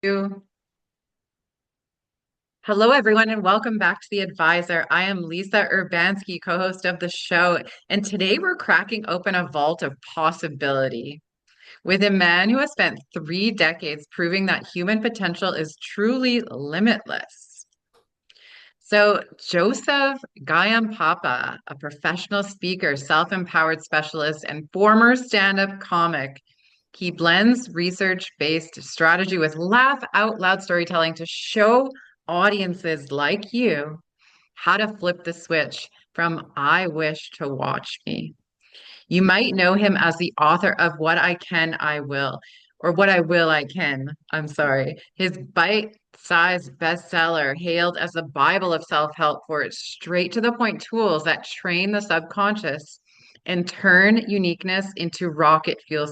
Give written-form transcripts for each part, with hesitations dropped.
You. Hello, everyone, and welcome back to The Advisor. I am Lisa Urbanski, co-host of the show, and today we're cracking open a vault of possibility with a man who has spent 3 decades proving that human potential is truly limitless. So, Joseph Giampapa, a professional speaker, self-empowered specialist, and former stand-up comic, he blends research-based strategy with laugh out loud storytelling to show audiences like you how to flip the switch from I wish to watch me. You might know him as the author of What I Can, I Will, or What I Will, I Can. I'm sorry. His bite-sized bestseller, hailed as the Bible of self-help for its straight-to-the-point tools that train the subconscious and turn uniqueness into rocket fuel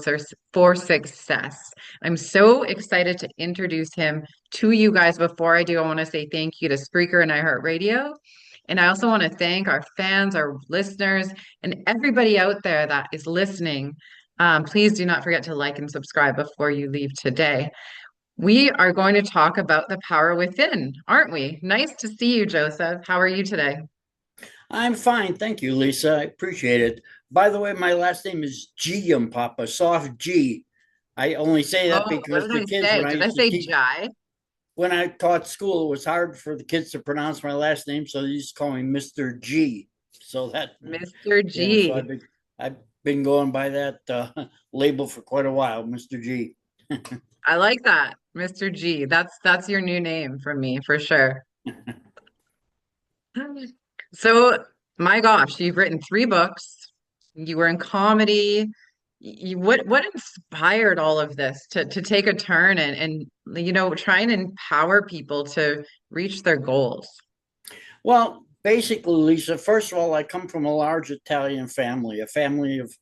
for success. I'm so excited to introduce him to you guys. Before I do, I want to say thank you to Spreaker and iHeartRadio. And I also want to thank our fans, our listeners, and everybody out there that is listening. Please do not forget to like and subscribe before you leave today. We are going to talk about the power within, aren't we? Nice to see you, Joseph. How are you today? I'm fine, thank you, Lisa. I appreciate it. By the way, my last name is Giampapa, soft G. I only say that Oh, what because did the I kids, say? when I Did I used to say teach, Jai? when I taught school, it was hard for the kids to pronounce my last name, so they used to call me Mr. G. So that, Mr. yeah, so G. I've been going by that label for quite a while, Mr. G. I like that. Mr. G. That's your new name for me, for sure. So, my gosh, you've written 3 books. You were in comedy. What inspired all of this to take a turn and try and empower people to reach their goals? Well, basically, Lisa, first of all, I come from a large Italian family, a family of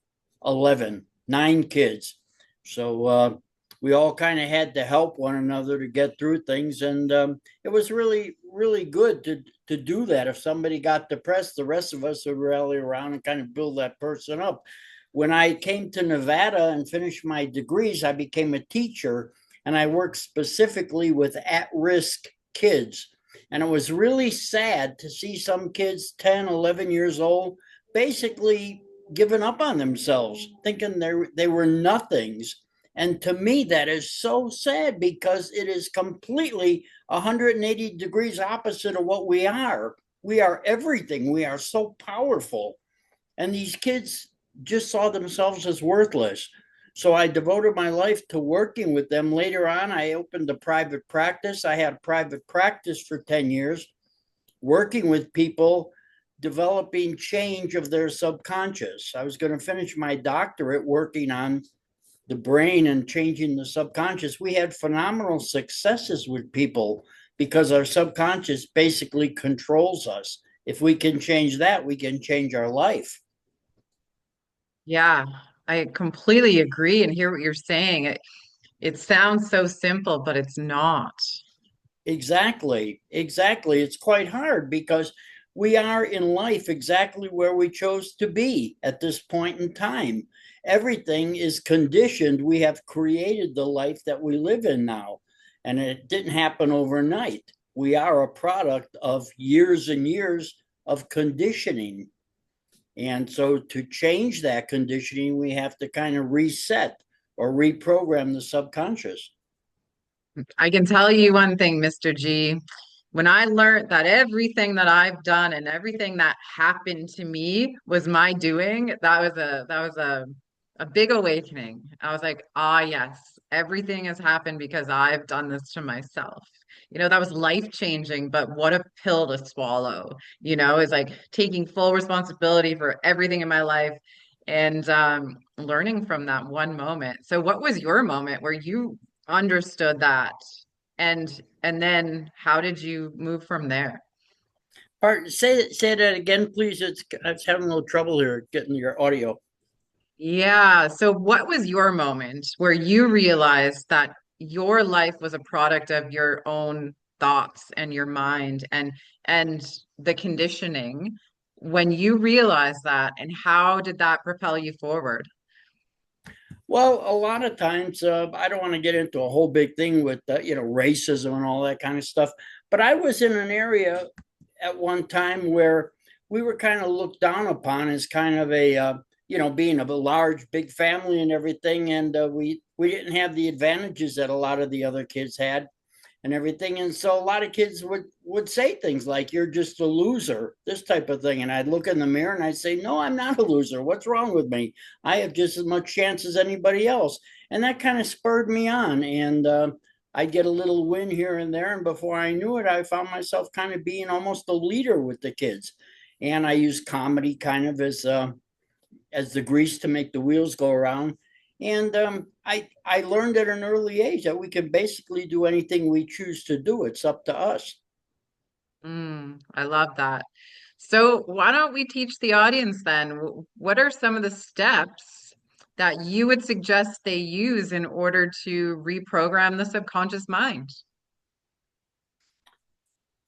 11, 9 kids. So we all kind of had to help one another to get through things. And it was really, really good to do that. If somebody got depressed, the rest of us would rally around and kind of build that person up. When I came to Nevada and finished my degrees, I became a teacher and I worked specifically with at risk kids, and it was really sad to see some kids 10, 11 years old basically giving up on themselves, thinking they were nothings. And to me, that is so sad because it is completely 180 degrees opposite of what we are. We are everything. We are so powerful. And these kids just saw themselves as worthless. So I devoted my life to working with them. Later on, I opened a private practice. I had a private practice for 10 years, working with people, developing change of their subconscious. I was going to finish my doctorate working on the brain and changing the subconscious. We had phenomenal successes with people because our subconscious basically controls us. If we can change that, we can change our life. Yeah, I completely agree and hear what you're saying. It sounds so simple, but it's not. Exactly. Exactly. It's quite hard because we are in life exactly where we chose to be at this point in time. Everything is conditioned. We have created the life that we live in now, and it didn't happen overnight. We are a product of years and years of conditioning. And so to change that conditioning, we have to kind of reset or reprogram the subconscious. I can tell you one thing, Mr. G. When I learned that everything that I've done and everything that happened to me was my doing, that was a big awakening. I was like, ah, yes, everything has happened because I've done this to myself. That was life changing, but what a pill to swallow. It's like taking full responsibility for everything in my life and learning from that one moment. So, what was your moment where you understood that? And then how did you move from there? Say that again, please. It's having a little trouble here getting your audio. Yeah. So what was your moment where you realized that your life was a product of your own thoughts and your mind and the conditioning when you realized that, and how did that propel you forward? Well, a lot of times, I don't want to get into a whole big thing with racism and all that kind of stuff. But I was in an area at one time where we were kind of looked down upon as kind of a being of a large, big family and everything, and we didn't have the advantages that a lot of the other kids had and everything. And so a lot of kids would say things like, "You're just a loser," this type of thing. And I'd look in the mirror and I'd say, "No, I'm not a loser. What's wrong with me? I have just as much chance as anybody else." And that kind of spurred me on. And I'd get a little win here and there. And before I knew it, I found myself kind of being almost a leader with the kids. And I used comedy kind of as the grease to make the wheels go around. And I learned at an early age that we can basically do anything we choose to do. It's up to us. I love that. So why don't we teach the audience then? What are some of the steps that you would suggest they use in order to reprogram the subconscious mind?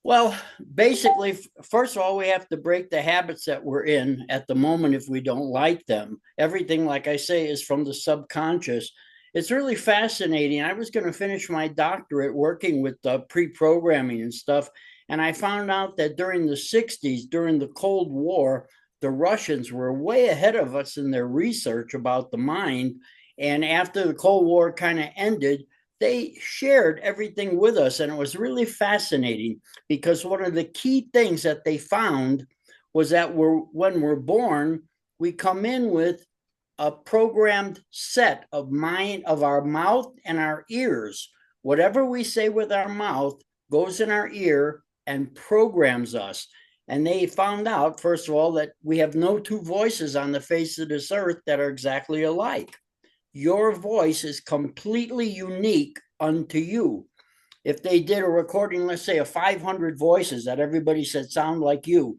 Well, basically, first of all, we have to break the habits that we're in at the moment if we don't like them. Everything, like I say, is from the subconscious. It's really fascinating. I was going to finish my doctorate working with pre-programming and stuff, and I found out that during the 60s, during the Cold War, the Russians were way ahead of us in their research about the mind. And after the Cold War kind of ended, they shared everything with us, and it was really fascinating because one of the key things that they found was that when we're born, we come in with a programmed set of mind of our mouth and our ears. Whatever we say with our mouth goes in our ear and programs us. And they found out, first of all, that we have no two voices on the face of this earth that are exactly alike. Your voice is completely unique unto you. If they did a recording, let's say of 500 voices that everybody said sound like you,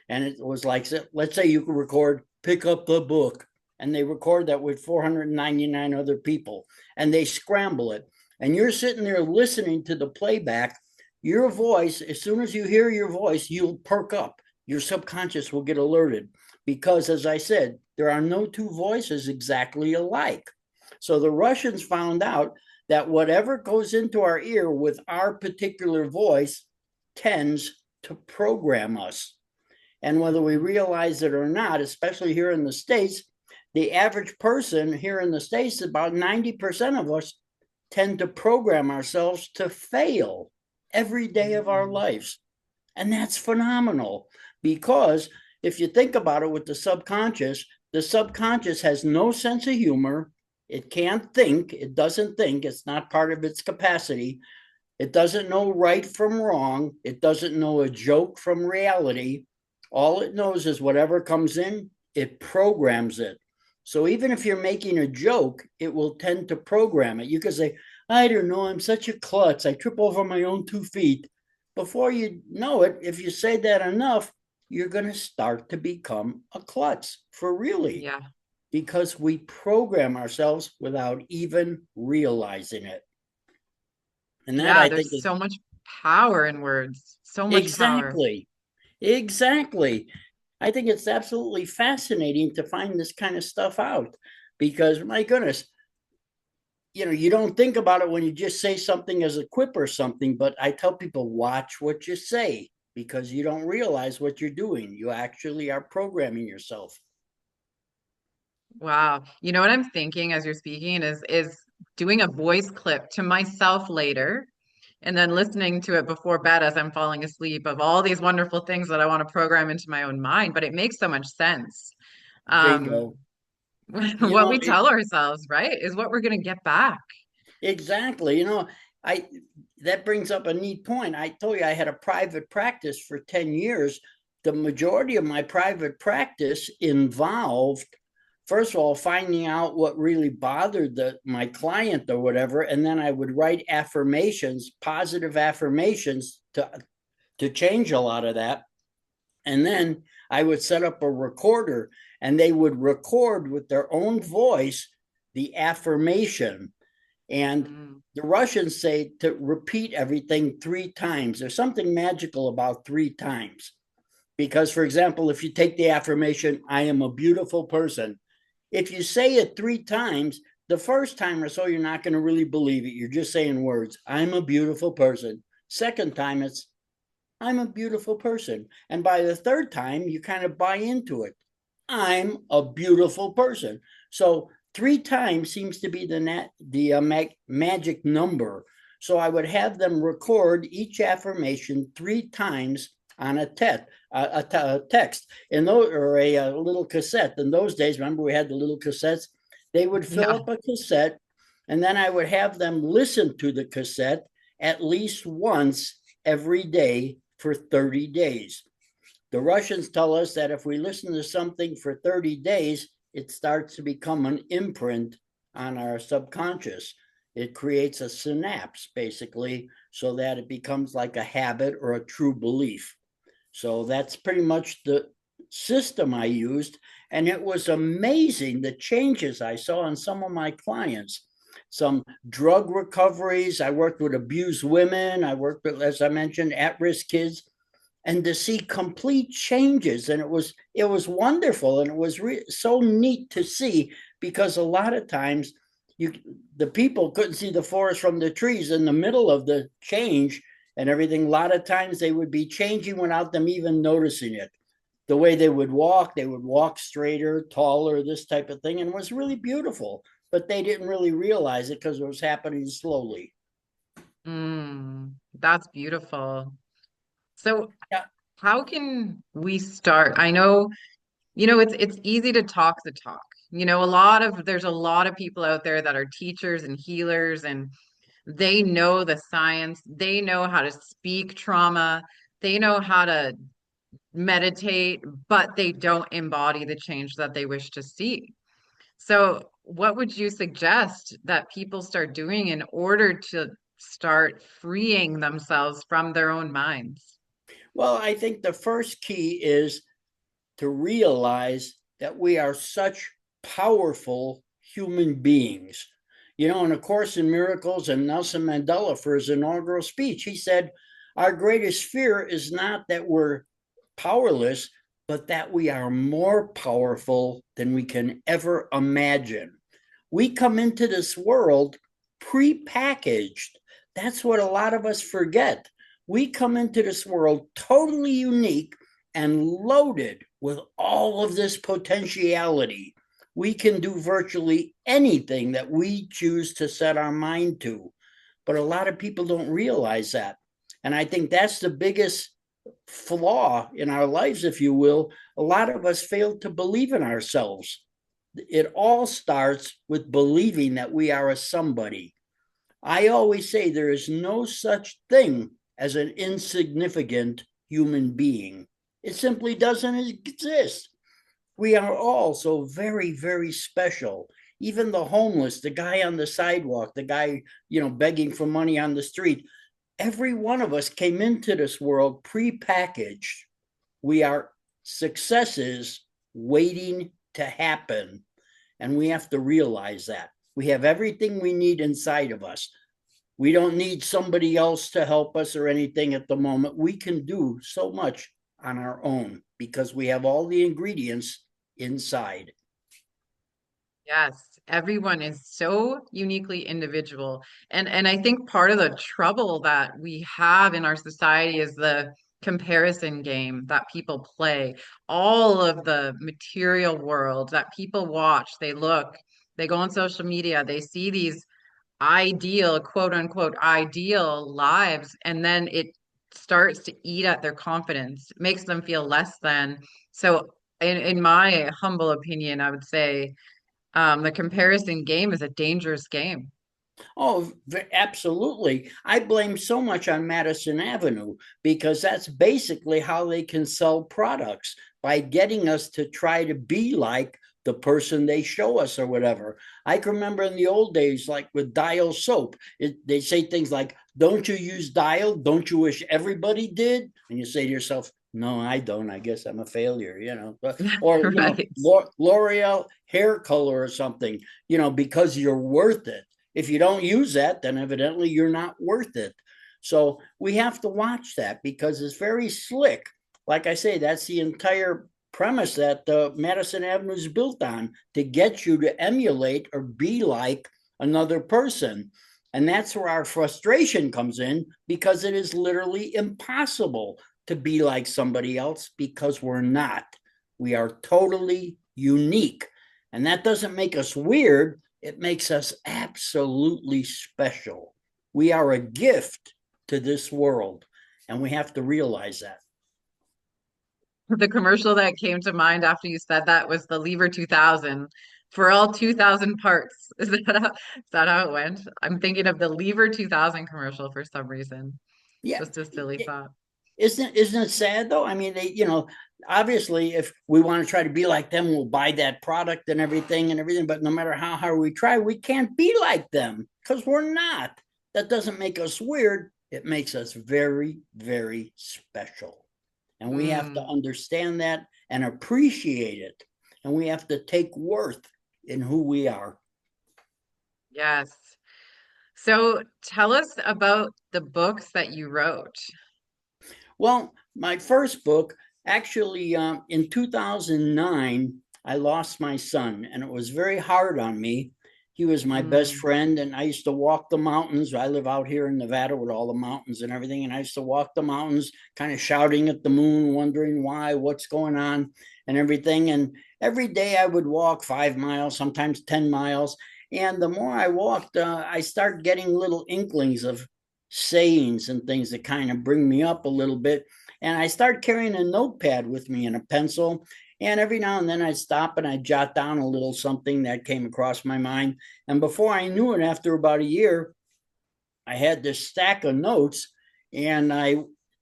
and it was like, let's say you could record, pick up the book, and they record that with 499 other people, and they scramble it, and you're sitting there listening to the playback, your voice, as soon as you hear your voice, you'll perk up. Your subconscious will get alerted because, as I said, there are no two voices exactly alike. So the Russians found out that whatever goes into our ear with our particular voice tends to program us. And whether we realize it or not, especially here in the States, the average person here in the States, about 90% of us tend to program ourselves to fail every day of our lives. And that's phenomenal because if you think about it with the subconscious has no sense of humor. It can't think. It doesn't think. It's not part of its capacity. It doesn't know right from wrong. It doesn't know a joke from reality. All it knows is whatever comes in, it programs it. So even if you're making a joke, it will tend to program it. You could say, "I don't know, I'm such a klutz. I trip over my own 2 feet." Before you know it, if you say that enough, you're going to start to become a klutz for really, Yeah. because we program ourselves without even realizing it. And that Yeah, I think there's is so much power in words. So much power. exactly, exactly. I think it's absolutely fascinating to find this kind of stuff out because, my goodness, you don't think about it when you just say something as a quip or something, but I tell people, watch what you say because you don't realize what you're doing. You actually are programming yourself. Wow. You know what I'm thinking as you're speaking is doing a voice clip to myself later and then listening to it before bed as I'm falling asleep of all these wonderful things that I want to program into my own mind, but it makes so much sense. Um, Bingo. You what know, we tell ourselves, right, is what we're going to get back. exactly. I that brings up a neat point. I told you I had a private practice for 10 years. The majority of my private practice involved, first of all, finding out what really bothered my client or whatever, and then I would write affirmations, positive affirmations to change a lot of that. And then I would set up a recorder and they would record with their own voice the affirmation. And Mm, the Russians say to repeat everything 3 times. There's something magical about 3 times. Because, for example, if you take the affirmation, "I am a beautiful person," if you say it 3 times, the first time or so, you're not going to really believe it. You're just saying words. I'm a beautiful person. Second time, it's I'm a beautiful person. And by the third time, you kind of buy into it. I'm a beautiful person. So 3 times seems to be the magic number. So I would have them record each affirmation 3 times on a text, in those, or a little cassette. In those days, remember we had the little cassettes. They would fill Yeah. up a cassette, and then I would have them listen to the cassette at least once every day for 30 days. The Russians tell us that if we listen to something for 30 days, it starts to become an imprint on our subconscious. It creates a synapse, basically, so that it becomes like a habit or a true belief. So that's pretty much the system I used. And it was amazing the changes I saw in some of my clients. Some drug recoveries. I worked with abused women. I worked with, as I mentioned, at-risk kids, and to see complete changes. And it was wonderful, and it was so neat to see, because a lot of times the people couldn't see the forest from the trees in the middle of the change and everything. A lot of times they would be changing without them even noticing it. The way they would walk straighter, taller, this type of thing, and it was really beautiful. But they didn't really realize it because it was happening slowly. That's beautiful. So Yeah. how can we start? I know, it's easy to talk the talk. There's a lot of people out there that are teachers and healers, and they know the science, they know how to speak trauma, they know how to meditate, but they don't embody the change that they wish to see. So, what would you suggest that people start doing in order to start freeing themselves from their own minds? Well, I think the first key is to realize that we are such powerful human beings. In A Course in Miracles, and Nelson Mandela, for his inaugural speech, he said, our greatest fear is not that we're powerless, but that we are more powerful than we can ever imagine. We come into this world pre-packaged. That's what a lot of us forget. We come into this world totally unique and loaded with all of this potentiality. We can do virtually anything that we choose to set our mind to. But a lot of people don't realize that. And I think that's the biggest flaw in our lives, if you will. A lot of us fail to believe in ourselves. It all starts with believing that we are a somebody. I always say there is no such thing as an insignificant human being. It simply doesn't exist. We are all so very, very special. Even the homeless, the guy on the sidewalk, the guy, begging for money on the street. Every one of us came into this world pre-packaged. We are successes waiting to happen. And we have to realize that. We have everything we need inside of us. We don't need somebody else to help us or anything at the moment. We can do so much on our own because we have all the ingredients inside. Yes, everyone is so uniquely individual. And I think part of the trouble that we have in our society is the comparison game that people play. All of the material world that people watch, they look, they go on social media, they see these ideal, quote unquote, ideal lives, and then it starts to eat at their confidence, makes them feel less than. So in my humble opinion, I would say the comparison game is a dangerous game. Oh, absolutely. I blame so much on Madison Avenue because that's basically how they can sell products, by getting us to try to be like the person they show us or whatever. I can remember in the old days, like with Dial soap, they say things like, don't you use Dial? Don't you wish everybody did? And you say to yourself, no, I don't. I guess I'm a failure. Or, Right. L'Oreal hair color or something, because you're worth it. If you don't use that, then evidently you're not worth it. So we have to watch that because it's very slick. Like I say, that's the entire premise that Madison Avenue is built on, to get you to emulate or be like another person. And that's where our frustration comes in, because it is literally impossible to be like somebody else, because we're not. We are totally unique. And that doesn't make us weird. It makes us absolutely special. We are a gift to this world, and we have to realize that. The commercial that came to mind after you said that was the Lever 2000 for all 2000 parts. Is that how it went? I'm thinking of the Lever 2000 commercial for some reason. Yeah. Just a silly thought. Isn't it sad though? I mean, obviously, if we want to try to be like them, we'll buy that product and everything. But no matter how hard we try, we can't be like them, because we're not. That doesn't make us weird. It makes us very, very special. And we have to Mm, understand that and appreciate it. And we have to take worth in who we are. yes. So tell us about the books that you wrote. Well, my first book, actually, in 2009, I lost my son, and it was very hard on me. He was my best Mm, friend, and I used to walk the mountains. I live out here in Nevada with all the mountains and everything, and I used to walk the mountains, kind of shouting at the moon, wondering why, what's going on, and everything. And every day I would walk 5 miles, sometimes 10 miles. And the more I walked, I started getting little inklings of sayings and things that kind of bring me up a little bit. And I start carrying a notepad with me and a pencil. And every now and then I'd stop and I'd jot down a little something that came across my mind. And before I knew it, after about a year, I had this stack of notes. And I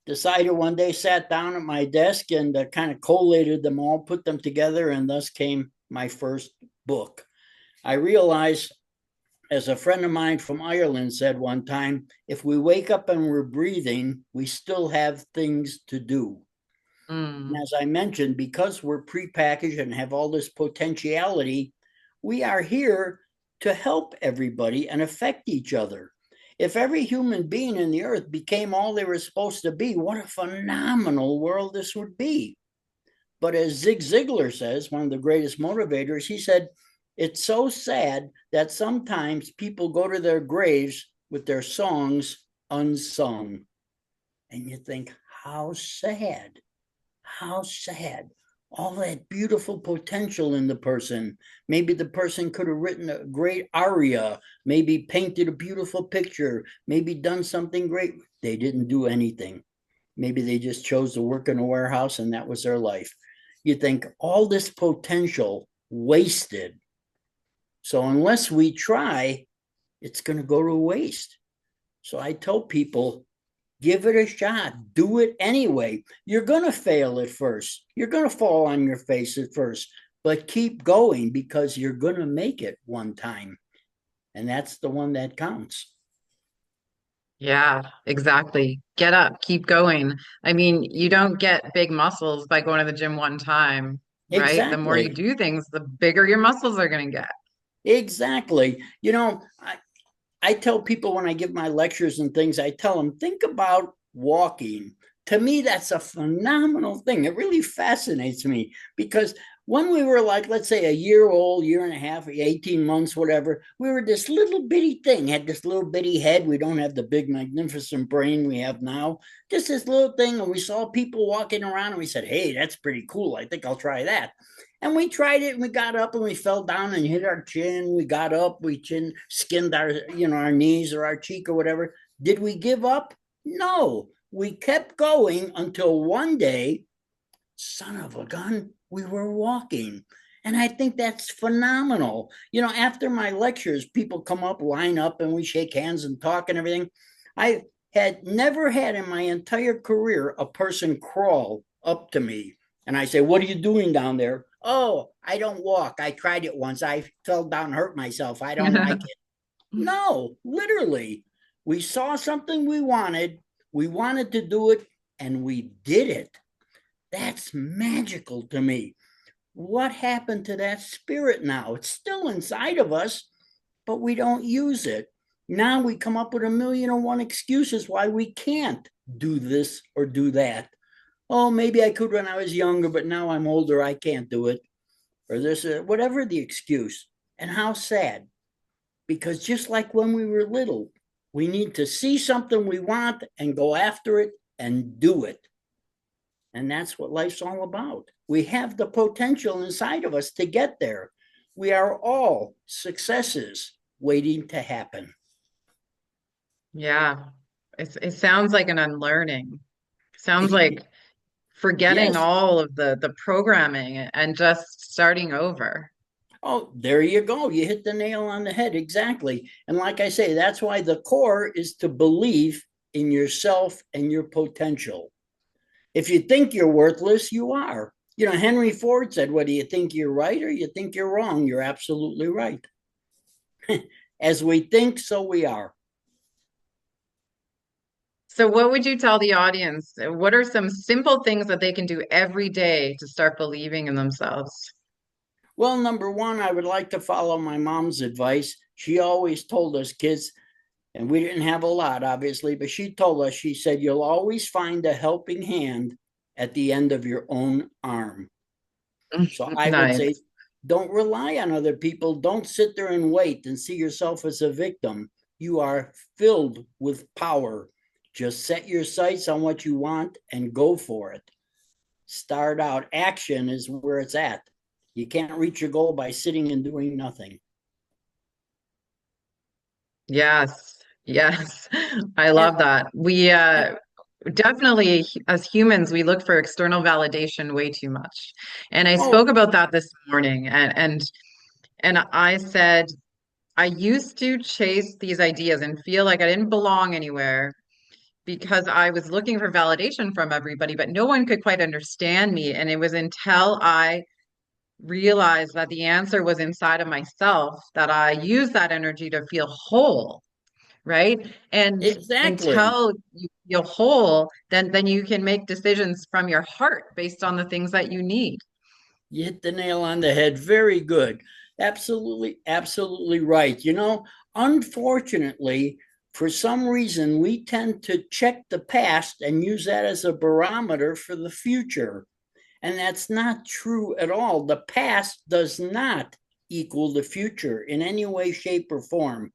decided one day, sat down at my desk and kind of collated them all, put them together, and thus came my first book. I realized, as a friend of mine from Ireland said one time, if we wake up and we're breathing, we still have things to do. And mm. as I mentioned, because we're prepackaged and have all this potentiality, we are here to help everybody and affect each other. If every human being in the earth became all they were supposed to be, what a phenomenal world this would be. But as Zig Ziglar says, one of the greatest motivators, he said, it's so sad that sometimes people go to their graves with their songs unsung. And you think, how sad, how sad. All that beautiful potential in the person. Maybe the person could have written a great aria, maybe painted a beautiful picture, maybe done something great. They didn't do anything. Maybe they just chose to work in a warehouse and that was their life. You think all this potential wasted. So unless we try, it's going to go to waste. So I tell people, give it a shot. Do it anyway. You're going to fail at first. You're going to fall on your face at first, but keep going, because you're going to make it one time. And that's the one that counts. Yeah, exactly. Get up, keep going. I mean, you don't get big muscles by going to the gym one time, right? The more you Exactly. do things, the bigger your muscles are going to get. Exactly. I tell people when I give my lectures and things, I tell them, think about walking. To me, that's a phenomenal thing. It really fascinates me, because when we were like, let's say a year old, year and a half, 18 months, whatever, we were this little bitty thing, had this little bitty head. We don't have the big, magnificent brain we have now, just this little thing. And we saw people walking around and we said, hey, that's pretty cool. I think I'll try that. And we tried it and we got up and we fell down and hit our chin. We got up, we skinned our knees or our cheek or whatever. Did we give up? No. We kept going until one day, son of a gun, we were walking. And I think that's phenomenal. After my lectures, people come up, line up, and we shake hands and talk and everything. I had never had in my entire career a person crawl up to me and I say, what are you doing down there? Oh, I don't walk. I tried it once. I fell down and hurt myself. I don't like it. No, literally. We saw something we wanted to do it, and we did it. That's magical to me. What happened to that spirit now? It's still inside of us, but we don't use it. Now we come up with 1,000,001 excuses why we can't do this or do that. Oh, maybe I could when I was younger, but now I'm older, I can't do it. Or this, whatever the excuse. And how sad. Because just like when we were little, we need to see something we want and go after it and do it. And that's what life's all about. We have the potential inside of us to get there. We are all successes waiting to happen. Yeah. It sounds like an unlearning. Sounds like forgetting Yes. all of the programming and just starting over. Oh, there you go. You hit the nail on the head. Exactly. And like I say, that's why the core is to believe in yourself and your potential. If you think you're worthless, you are. You know, Henry Ford said, whether you think you're right or you think you're wrong, you're absolutely right. As we think, so we are. So, what would you tell the audience? What are some simple things that they can do every day to start believing in themselves? Well, number one, I would like to follow my mom's advice. She always told us kids, and we didn't have a lot, obviously, but she told us, she said, you'll always find a helping hand at the end of your own arm. So I would say, Nice. don't rely on other people. Don't sit there and wait and see yourself as a victim. You are filled with power. Just set your sights on what you want and go for it. Start out. Action is where it's at. You can't reach your goal by sitting and doing nothing. Yes. Yes. I And, love that. We and definitely, as humans, we look for external validation way too much. And I oh, spoke about that this morning, and I said I used to chase these ideas and feel like I didn't belong anywhere because I was looking for validation from everybody, but no one could quite understand me. And it was until I realized that the answer was inside of myself that I used that energy to feel whole, right? And exactly. until you feel whole, then you can make decisions from your heart based on the things that you need. You hit the nail on the head. Very good. Absolutely, absolutely right. You know, unfortunately, for some reason, we tend to check the past and use that as a barometer for the future. And that's not true at all. The past does not equal the future in any way, shape, or form.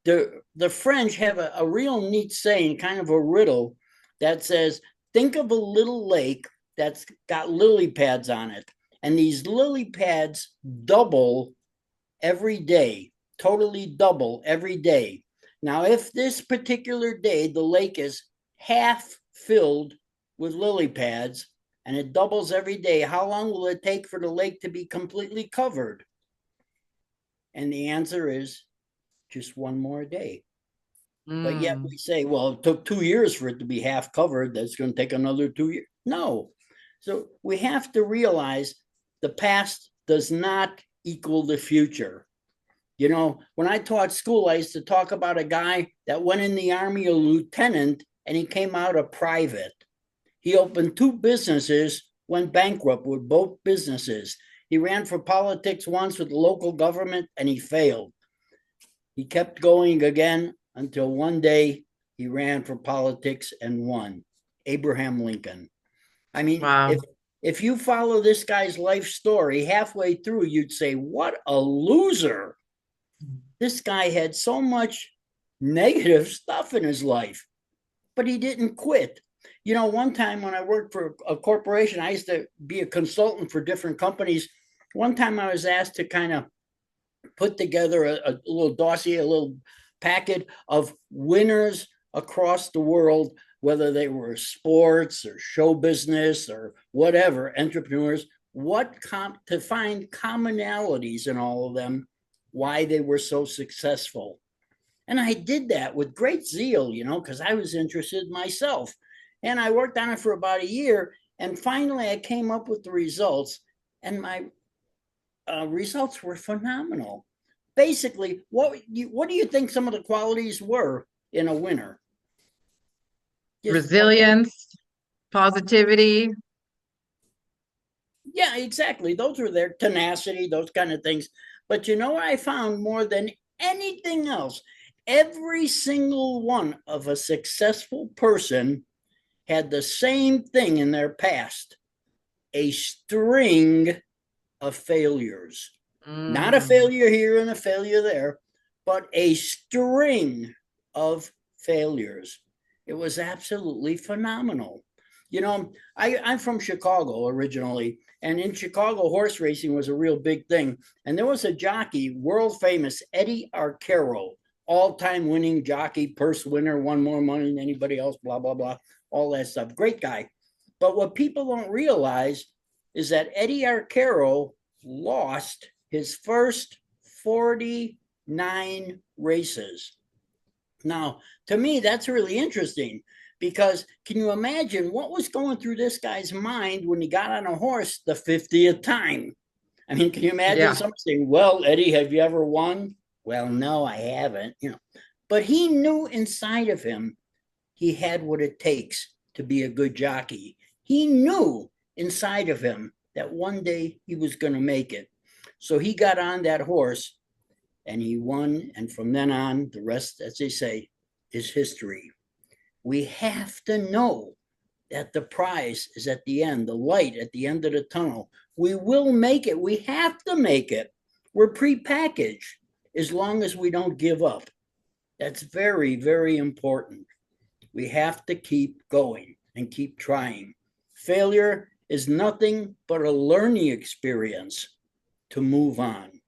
The French have a real neat saying, kind of a riddle, that says, think of a little lake that's got lily pads on it. And these lily pads double every day, totally double every day. Now, if this particular day the lake is half filled with lily pads and it doubles every day, how long will it take for the lake to be completely covered? And the answer is just one more day. But yet Mm. we say, well, it took 2 years for it to be half covered. That's going to take another 2 years. No. So we have to realize the past does not equal the future. You know, when I taught school, I used to talk about a guy that went in the army a lieutenant and he came out a private. He opened two businesses, went bankrupt with both businesses. He ran for politics once with the local government and he failed. He kept going again until one day he ran for politics and won. Abraham Lincoln. I mean, Wow. if you follow this guy's life story halfway through, you'd say, "What a loser!" This guy had so much negative stuff in his life, but he didn't quit. You know, one time when I worked for a corporation, I used to be a consultant for different companies. One time I was asked to kind of put together a little dossier, a little packet of winners across the world, whether they were sports or show business or whatever, entrepreneurs, to find commonalities in all of them, why they were so successful. And I did that with great zeal, you know, because I was interested myself. And I worked on it for about a year. And finally, I came up with the results. And my results were phenomenal. Basically, what do you think some of the qualities were in a winner? Just Resilience, positivity. yeah, exactly. Those were their tenacity, those kind of things. But you know what I found more than anything else? Every single one of a successful person had the same thing in their past, a string of failures. Not a Mm. failure here and a failure there, but a string of failures. It was absolutely phenomenal. I'm from Chicago originally, and in Chicago, horse racing was a real big thing. And there was a jockey, world famous Eddie Arcaro, all time winning jockey, purse winner, won more money than anybody else, blah, blah, blah, all that stuff. Great guy. But what people don't realize is that Eddie Arcaro lost his first 49 races. Now, to me, that's really interesting because can you imagine what was going through this guy's mind when he got on a horse the 50th time? I mean, can you imagine Yeah. somebody saying, "Well, Eddie, have you ever won?" Well, no, I haven't, But he knew inside of him he had what it takes to be a good jockey. He knew inside of him that one day he was going to make it. So he got on that horse and he won. And from then on, the rest, as they say, is history. We have to know that the prize is at the end, the light at the end of the tunnel. We will make it. We have to make it. We're prepackaged as long as we don't give up. That's very, very important. We have to keep going and keep trying. Failure is nothing but a learning experience to move on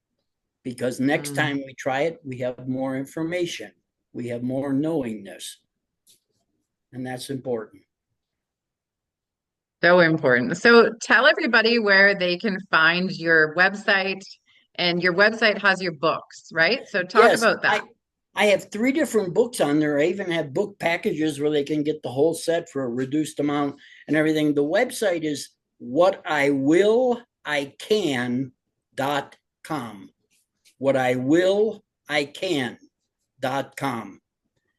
because next Mm. time we try it, we have more information, we have more knowingness, and that's important. So important. So tell everybody where they can find your website, and your website has your books, right? So talk Yes, about that. I have three different books on there. I even have book packages where they can get the whole set for a reduced amount and everything. The website is whatIwillican.com. WhatIwillican.com.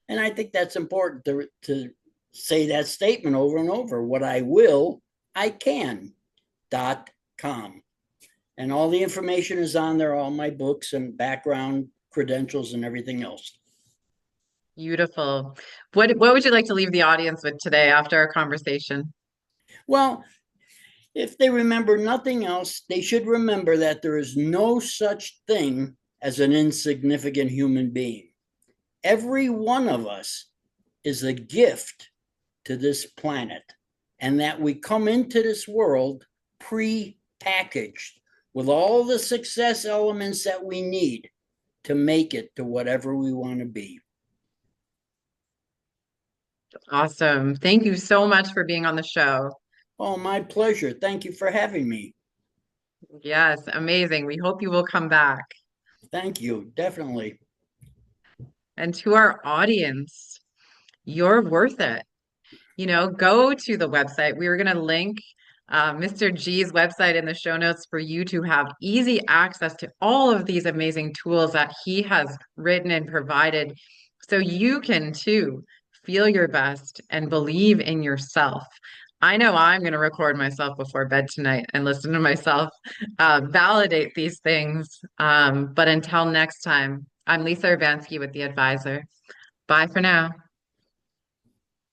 And I think that's important to say that statement over and over. WhatIwillican.com. And all the information is on there, all my books and background credentials and everything else. Beautiful. What would you like to leave the audience with today after our conversation? Well, if they remember nothing else, they should remember that there is no such thing as an insignificant human being. Every one of us is a gift to this planet, and that we come into this world pre-packaged with all the success elements that we need to make it to whatever we want to be. Awesome. Thank you so much for being on the show. Oh, my pleasure. Thank you for having me. Yes, amazing. We hope you will come back. Thank you. Definitely. And to our audience, you're worth it. Go to the website. We were going to link Mr. G's website in the show notes for you to have easy access to all of these amazing tools that he has written and provided so you can too feel your best and believe in yourself. I know I'm going to record myself before bed tonight and listen to myself validate these things. But until next time, I'm Lisa Urbanski with The Advisor. Bye for now.